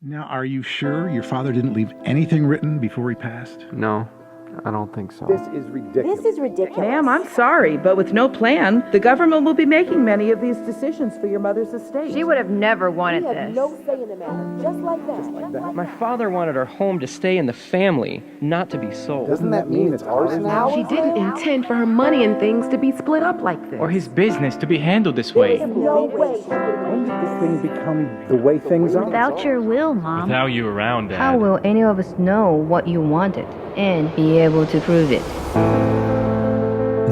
Now, are you sure your father didn't leave anything written before he passed? No, I don't think so. This is ridiculous. This is ridiculous. Ma'am, I'm sorry, but with no plan, the government will be making many of these decisions for your mother's estate. She would have never wanted We have this. no say in the matter. Just like that. My father wanted our home to stay in the family, not to be sold. Doesn't that mean it's ours now? She didn't intend for her money and things to be split up like this. Or his business to be handled this There way. is no way. When did this thing become the way things are? Without your will, Mom, Without you around, Dad. how will any of us know what you wanted and be able to prove it?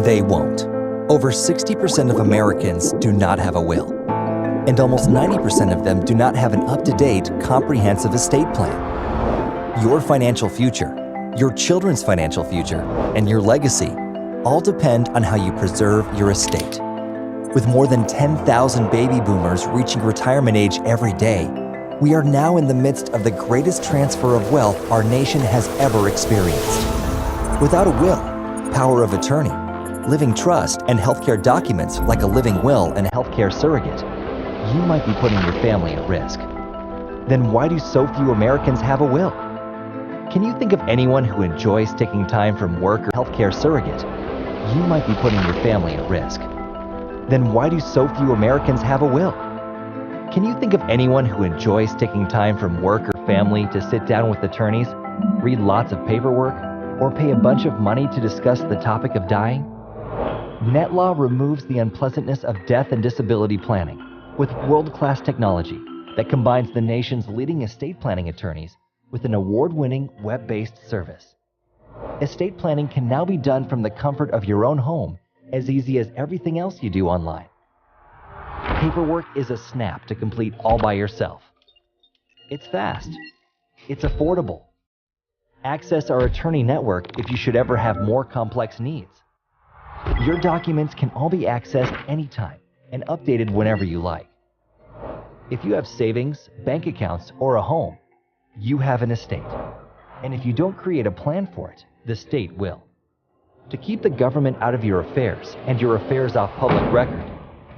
They won't. Over 60% of Americans do not have a will. And almost 90% of them do not have an up-to-date, comprehensive estate plan. Your financial future, your children's financial future, and your legacy all depend on how you preserve your estate. With more than 10,000 baby boomers reaching retirement age every day, we are now in the midst of the greatest transfer of wealth our nation has ever experienced. Without a will, power of attorney, living trust, and healthcare documents like a living will and healthcare surrogate, you might be putting your family at risk. Then why do so few Americans have a will? Can you think of anyone who enjoys taking time from work or healthcare surrogate? You might be putting your family at risk. Then why do so few Americans have a will? Can you think of anyone who enjoys taking time from work or family to sit down with attorneys, read lots of paperwork, or pay a bunch of money to discuss the topic of dying? NetLaw removes the unpleasantness of death and disability planning with world-class technology that combines the nation's leading estate planning attorneys with an award-winning web-based service. Estate planning can now be done from the comfort of your own home, as easy as everything else you do online. Paperwork is a snap to complete all by yourself. It's fast. It's affordable. Access our attorney network if you should ever have more complex needs. Your documents can all be accessed anytime and updated whenever you like. If you have savings, bank accounts, or a home, you have an estate. And if you don't create a plan for it, the state will. To keep the government out of your affairs and your affairs off public record,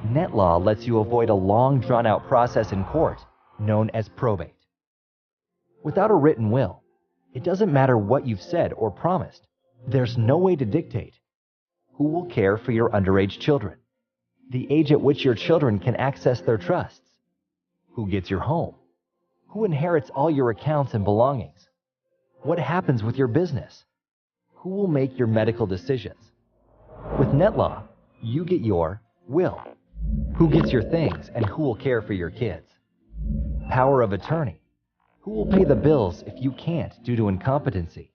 NetLaw lets you avoid a long, drawn-out process in court known as probate. Without a written will, it doesn't matter what you've said or promised. There's no way to dictate who will care for your underage children, the age at which your children can access their trusts, who gets your home, who inherits all your accounts and belongings, what happens with your business, who will make your medical decisions. With NetLaw, you get your will, who gets your things and who will care for your kids, power of attorney, who will pay the bills if you can't due to incompetency,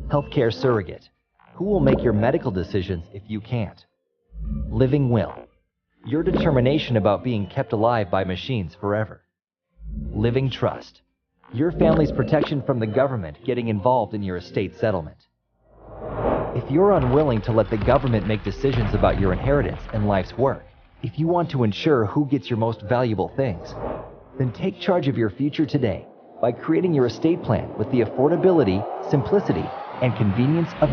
healthcare surrogate, who will make your medical decisions if you can't, living will, your determination about being kept alive by machines forever, living trust, your family's protection from the government getting involved in your estate settlement. If you're unwilling to let the government make decisions about your inheritance and life's work, if you want to ensure who gets your most valuable things, then take charge of your future today by creating your estate plan with the affordability, simplicity, and convenience of